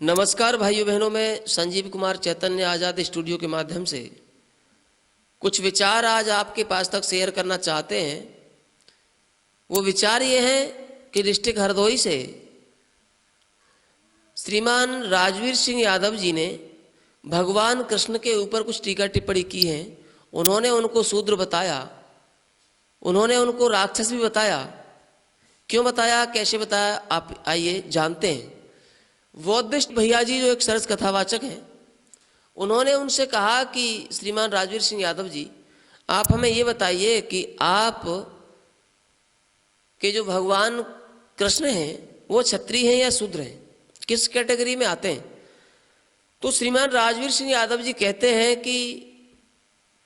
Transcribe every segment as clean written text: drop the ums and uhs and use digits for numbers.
नमस्कार भाइयों बहनों, मैं संजीव कुमार चैतन्य आज़ाद स्टूडियो के माध्यम से कुछ विचार आज आपके पास तक शेयर करना चाहते हैं। वो विचार ये हैं कि डिस्ट्रिक्ट हरदोई से श्रीमान राजवीर सिंह यादव जी ने भगवान कृष्ण के ऊपर कुछ टीका टिप्पणी की है। उन्होंने उनको शूद्र बताया, उन्होंने उनको राक्षस भी बताया। क्यों बताया, कैसे बताया, आप आइए जानते हैं। बौद्धिस्ट भैया जी जो एक सरस कथावाचक हैं, उन्होंने उनसे कहा कि श्रीमान राजवीर सिंह यादव जी, आप हमें ये बताइए कि आप के जो भगवान कृष्ण हैं वो क्षत्रिय हैं या शूद्र हैं, किस कैटेगरी में आते हैं। तो श्रीमान राजवीर सिंह यादव जी कहते हैं कि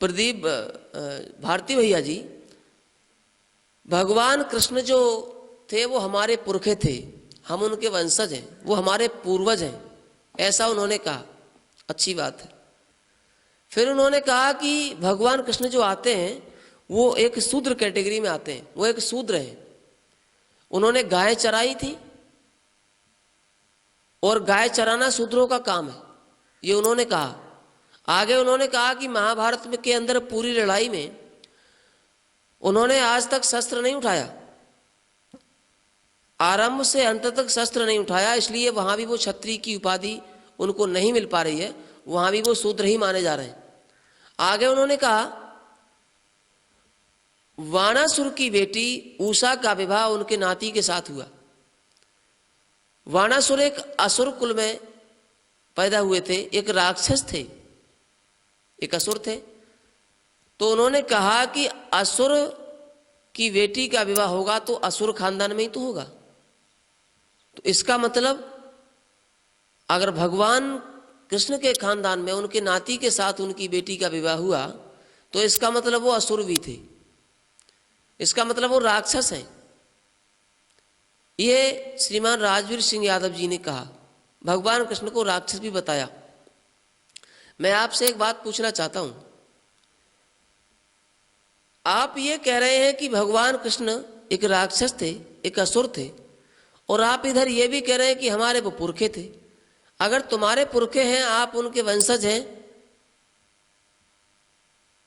प्रदीप भारती भैया जी, भगवान कृष्ण जो थे वो हमारे पुरखे थे, हम उनके वंशज हैं, वो हमारे पूर्वज हैं, ऐसा उन्होंने कहा। अच्छी बात है। फिर उन्होंने कहा कि भगवान कृष्ण जो आते हैं वो एक शूद्र कैटेगरी में आते हैं, वो एक शूद्र हैं। उन्होंने गाय चराई थी और गाय चराना शूद्रों का काम है, ये उन्होंने कहा। आगे उन्होंने कहा कि महाभारत में के अंदर पूरी लड़ाई में उन्होंने आज तक शस्त्र नहीं उठाया, आरंभ से अंत तक शस्त्र नहीं उठाया, इसलिए वहां भी वो क्षत्रिय की उपाधि उनको नहीं मिल पा रही है, वहां भी वो शूद्र ही माने जा रहे हैं। आगे उन्होंने कहा वाणासुर की बेटी उषा का विवाह उनके नाती के साथ हुआ। वाणासुर एक असुर कुल में पैदा हुए थे, एक राक्षस थे, एक असुर थे। तो उन्होंने कहा कि असुर की बेटी का विवाह होगा तो असुर खानदान में ही तो होगा। तो इसका मतलब अगर भगवान कृष्ण के खानदान में उनके नाती के साथ उनकी बेटी का विवाह हुआ तो इसका मतलब वो असुर भी थे, इसका मतलब वो राक्षस हैं। ये श्रीमान राजवीर सिंह यादव जी ने कहा, भगवान कृष्ण को राक्षस भी बताया। मैं आपसे एक बात पूछना चाहता हूं, आप ये कह रहे हैं कि भगवान कृष्ण एक राक्षस थे, एक असुर थे, और आप इधर ये भी कह रहे हैं कि हमारे वो पुरखे थे। अगर तुम्हारे पुरखे हैं, आप उनके वंशज हैं,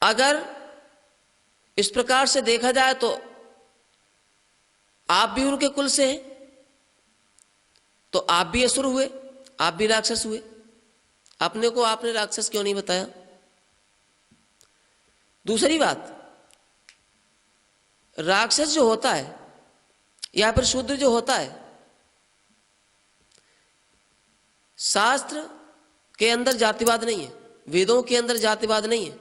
अगर इस प्रकार से देखा जाए तो आप भी उनके कुल से हैं, तो आप भी असुर हुए, आप भी राक्षस हुए। अपने को आपने राक्षस क्यों नहीं बताया? दूसरी बात, राक्षस जो होता है या फिर शूद्र जो होता है, शास्त्र के अंदर जातिवाद नहीं है, वेदों के अंदर जातिवाद नहीं है,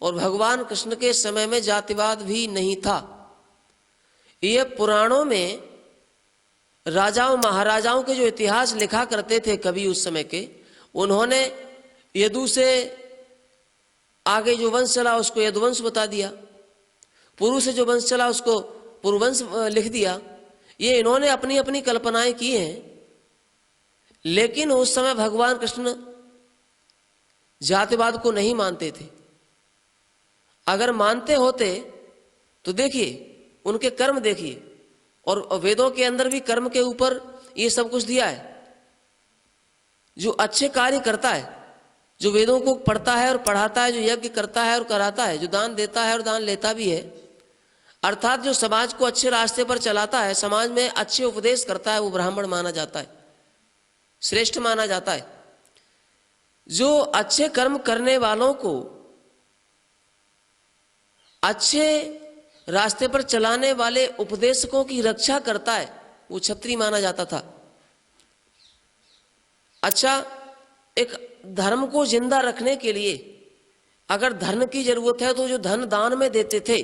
और भगवान कृष्ण के समय में जातिवाद भी नहीं था। ये पुराणों में राजाओं महाराजाओं के जो इतिहास लिखा करते थे कवि उस समय के, उन्होंने यदु से आगे जो वंश चला उसको यदुवंश बता दिया, पुरु से जो वंश चला उसको पुरुवंश लिख दिया। ये इन्होंने अपनी अपनी कल्पनाएं की हैं, लेकिन उस समय भगवान कृष्ण जातिवाद को नहीं मानते थे। अगर मानते होते तो देखिए उनके कर्म देखिए, और वेदों के अंदर भी कर्म के ऊपर ये सब कुछ दिया है। जो अच्छे कार्य करता है, जो वेदों को पढ़ता है और पढ़ाता है, जो यज्ञ करता है और कराता है, जो दान देता है और दान लेता भी है, अर्थात जो समाज को अच्छे रास्ते पर चलाता है, समाज में अच्छे उपदेश करता है, वो ब्राह्मण माना जाता है, श्रेष्ठ माना जाता है। जो अच्छे कर्म करने वालों को अच्छे रास्ते पर चलाने वाले उपदेशकों की रक्षा करता है, वो क्षत्रिय माना जाता था। अच्छा, एक धर्म को जिंदा रखने के लिए अगर धन की जरूरत है तो जो धन दान में देते थे,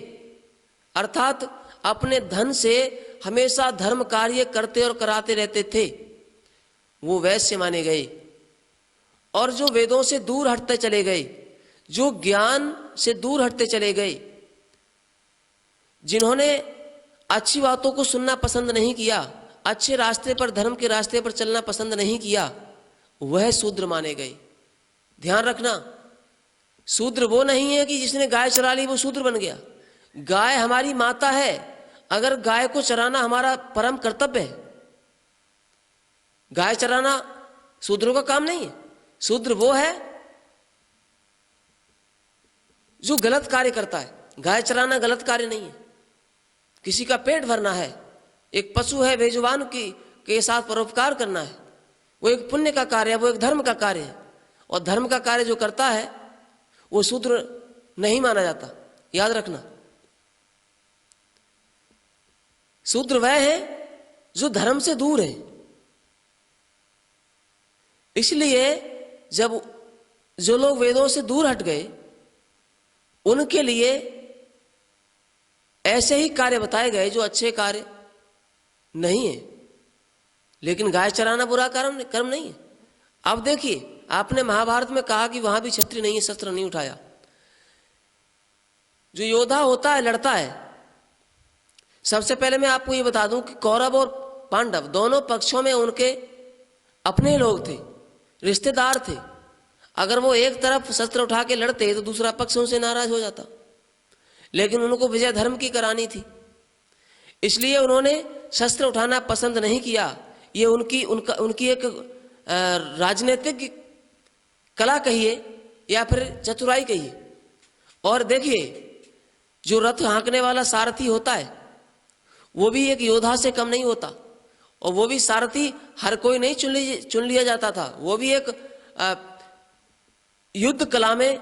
अर्थात अपने धन से हमेशा धर्म कार्य करते और कराते रहते थे, वो वैश्य माने गए। और जो वेदों से दूर हटते चले गए, जो ज्ञान से दूर हटते चले गए, जिन्होंने अच्छी बातों को सुनना पसंद नहीं किया, अच्छे रास्ते पर धर्म के रास्ते पर चलना पसंद नहीं किया, वह शूद्र माने गए। ध्यान रखना, शूद्र वो नहीं है कि जिसने गाय चरा ली वो शूद्र बन गया। गाय हमारी माता है, अगर गाय को चराना हमारा परम कर्तव्य है। गाय चराना शूद्रों का काम नहीं है। शूद्र वो है जो गलत कार्य करता है। गाय चराना गलत कार्य नहीं है, किसी का पेट भरना है, एक पशु है बेजुबान की के साथ परोपकार करना है, वो एक पुण्य का कार्य है, वो एक धर्म का कार्य है। और धर्म का कार्य जो करता है वो शूद्र नहीं माना जाता, याद रखना। शूद्र वह है जो धर्म से दूर है। इसलिए जब जो लोग वेदों से दूर हट गए उनके लिए ऐसे ही कार्य बताए गए जो अच्छे कार्य नहीं है। लेकिन गाय चराना बुरा कर्म नहीं है। अब देखिए, आपने महाभारत में कहा कि वहां भी क्षत्रिय नहीं है, शस्त्र नहीं उठाया। जो योद्धा होता है लड़ता है। सबसे पहले मैं आपको ये बता दूं कि कौरव और पांडव दोनों पक्षों में उनके अपने लोग थे, रिश्तेदार थे। अगर वो एक तरफ शस्त्र उठा के लड़ते तो दूसरा पक्ष उनसे नाराज हो जाता, लेकिन उनको विजय धर्म की करानी थी, इसलिए उन्होंने शस्त्र उठाना पसंद नहीं किया। ये उनकी एक राजनीतिक कला कहिए या फिर चतुराई कहिए। और देखिए, जो रथ हाँकने वाला सारथी होता है वो भी एक योद्धा से कम नहीं होता। और वो भी सारथी हर कोई नहीं चुन लिया जाता था। वो भी एक युद्ध कला में,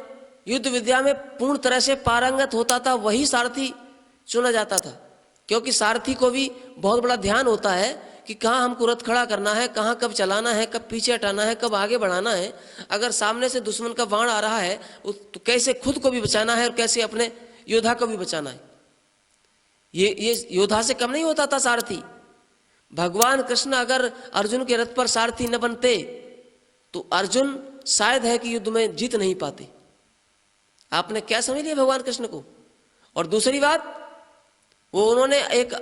युद्ध विद्या में पूर्ण तरह से पारंगत होता था, वही सारथी चुना जाता था। क्योंकि सारथी को भी बहुत बड़ा ध्यान होता है कि कहाँ हमको रथ खड़ा करना है, कहाँ कब चलाना है, कब पीछे हटाना है, कब आगे बढ़ाना है। अगर सामने से दुश्मन का बाण आ रहा है तो कैसे खुद को भी बचाना है और कैसे अपने योद्धा को भी बचाना है। ये योद्धा से कम नहीं होता था सारथी। भगवान कृष्ण अगर अर्जुन के रथ पर सारथी न बनते तो अर्जुन शायद है कि युद्ध में जीत नहीं पाते। आपने क्या समझ लिया भगवान कृष्ण को। और दूसरी बात, वो उन्होंने एक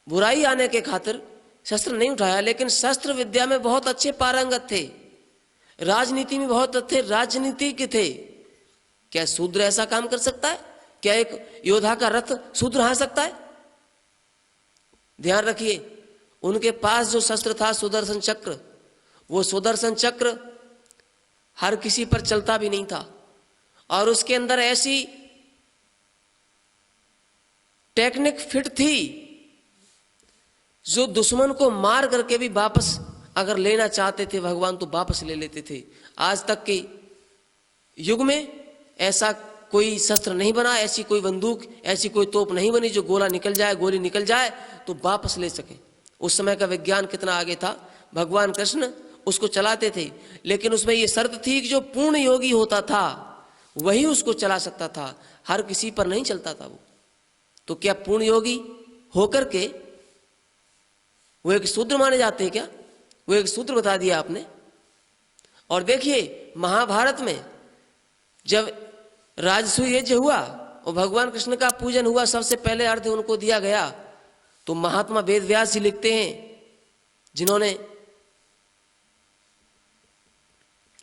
बुराई आने के खातिर शस्त्र नहीं उठाया, लेकिन शस्त्र विद्या में बहुत अच्छे पारंगत थे, राजनीति में बहुत अच्छे राजनीतिज्ञ थे। क्या शूद्र ऐसा काम कर सकता है? क्या एक योद्धा का रथ शूद्र हाँ सकता है? ध्यान रखिए, उनके पास जो शस्त्र था सुदर्शन चक्र, वो सुदर्शन चक्र हर किसी पर चलता भी नहीं था। और उसके अंदर ऐसी टेक्निक फिट थी जो दुश्मन को मार करके भी वापस अगर लेना चाहते थे भगवान तो वापस ले लेते थे। आज तक के युग में ऐसा कोई शस्त्र नहीं बना, ऐसी कोई बंदूक, ऐसी कोई तोप नहीं बनी जो गोली निकल जाए तो वापस ले सके। उस समय का विज्ञान कितना आगे था, भगवान कृष्ण उसको चलाते थे। लेकिन उसमें ये शर्त थी कि जो पूर्ण योगी होता था वही उसको चला सकता था, हर किसी पर नहीं चलता था वो। तो क्या पूर्ण योगी होकर के वो एक शूद्र माने जाते हैं क्या? वो एक शूद्र बता दिया आपने। और देखिए, महाभारत में जब राजसूय यज्ञ हुआ और भगवान कृष्ण का पूजन हुआ, सबसे पहले अर्घ्य उनको दिया गया, तो महात्मा वेदव्यास जी लिखते हैं, जिन्होंने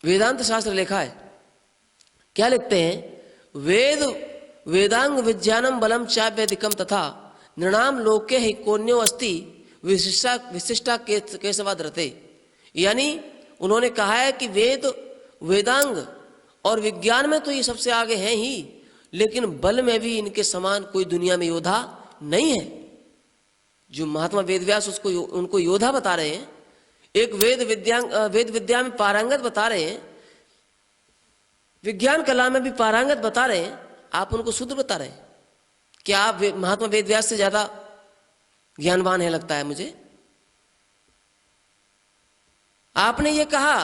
वेदांत शास्त्र लिखा है। क्या लिखते हैं? वेदांग विज्ञानम बलम चाव्यधिकम तथा नृणाम लोके ही कोन्यो अस्ति विशिष्टा केशवाद्रते। यानी उन्होंने कहा है कि वेदांग और विज्ञान में तो ये सबसे आगे हैं ही, लेकिन बल में भी इनके समान कोई दुनिया में योद्धा नहीं है। जो महात्मा वेदव्यास उनको योद्धा बता रहे हैं, एक वेद विद्या में पारंगत बता रहे हैं, विज्ञान कला में भी पारंगत बता रहे हैं, आप उनको शूद्र बता रहे हैं। क्या आप महात्मा वेदव्यास से ज्यादा ज्ञानवान है? लगता है मुझे। आपने ये कहा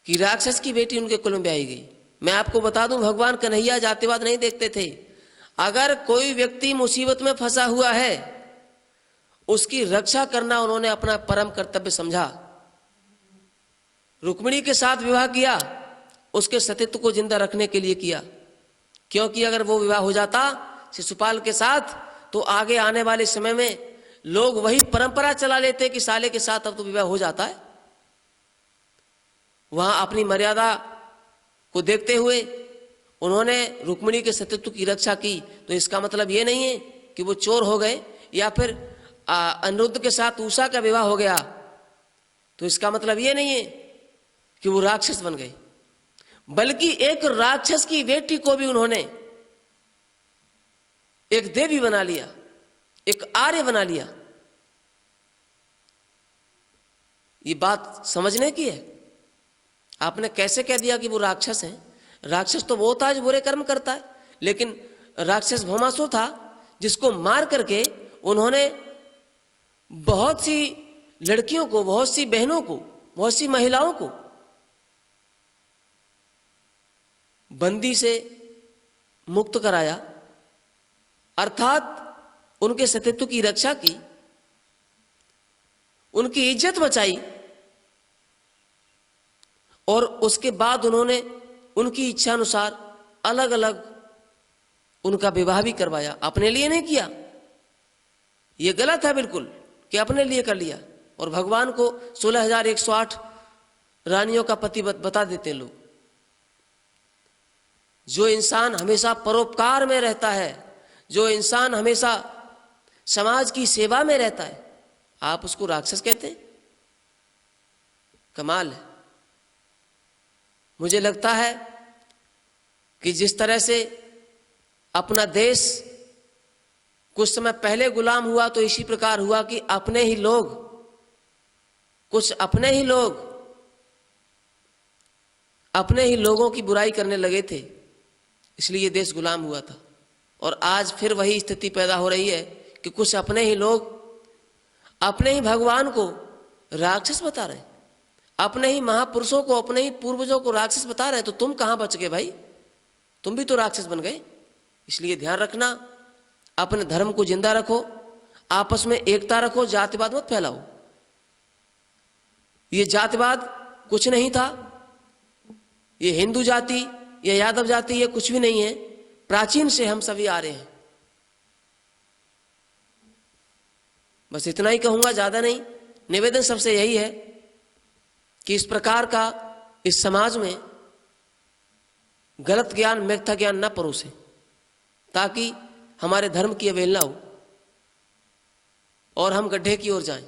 कि राक्षस की बेटी उनके कुल में ब्याही गई। मैं आपको बता दूं, भगवान कन्हैया जातिवाद नहीं देखते थे। अगर कोई व्यक्ति मुसीबत में फंसा हुआ है, उसकी रक्षा करना उन्होंने अपना परम कर्तव्य समझा। रुक्मिणी के साथ विवाह किया, उसके सतीत्व को जिंदा रखने के लिए किया, क्योंकि अगर वो विवाह हो जाता शिशुपाल के साथ तो आगे आने वाले समय में लोग वही परंपरा चला लेते कि साले के साथ अब तो विवाह हो जाता है। वहां अपनी मर्यादा को देखते हुए उन्होंने रुक्मिणी के सतीत्व की रक्षा की। तो इसका मतलब ये नहीं है कि वो चोर हो गए या फिर अनिरुद्ध के साथ उषा का विवाह हो गया तो इसका मतलब ये नहीं है कि वो राक्षस बन गए, बल्कि एक राक्षस की बेटी को भी उन्होंने एक देवी बना लिया, एक आर्य बना लिया। ये बात समझने की है। आपने कैसे कह दिया कि वो राक्षस है? राक्षस तो वो होता है जो बुरे कर्म करता है, लेकिन राक्षस भौमासुर था जिसको मार करके उन्होंने बहुत सी लड़कियों को, बहुत सी बहनों को, बहुत सी महिलाओं को बंदी से मुक्त कराया, अर्थात उनके सतीत्व की रक्षा की, उनकी इज्जत बचाई, और उसके बाद उन्होंने उनकी इच्छा अनुसार अलग अलग उनका विवाह भी करवाया। अपने लिए नहीं किया, यह गलत है बिल्कुल कि अपने लिए कर लिया। और भगवान को 16,108 रानियों का पति बता देते लोग। जो इंसान हमेशा परोपकार में रहता है, जो इंसान हमेशा समाज की सेवा में रहता है, आप उसको राक्षस कहते हैं? कमाल है। मुझे लगता है कि जिस तरह से अपना देश कुछ समय पहले गुलाम हुआ, तो इसी प्रकार हुआ कि अपने ही लोग, कुछ अपने ही लोग अपने ही लोगों की बुराई करने लगे थे, इसलिए ये देश गुलाम हुआ था। और आज फिर वही स्थिति पैदा हो रही है कि कुछ अपने ही लोग अपने ही भगवान को राक्षस बता रहे हैं, अपने ही महापुरुषों को, अपने ही पूर्वजों को राक्षस बता रहे हैं। तो तुम कहां बच गए भाई? तुम भी तो राक्षस बन गए। इसलिए ध्यान रखना, अपने धर्म को जिंदा रखो, आपस में एकता रखो, जातिवाद मत फैलाओ। ये जातिवाद कुछ नहीं था, ये हिंदू जाति या यादव जाति ये कुछ भी नहीं है, प्राचीन से हम सभी आ रहे हैं। बस इतना ही कहूंगा, ज्यादा नहीं। निवेदन सबसे यही है कि इस प्रकार का इस समाज में गलत ज्ञान, मिथ्या ज्ञान न परोसे, ताकि हमारे धर्म की अवहेलना हो और हम गड्ढे की ओर जाएं।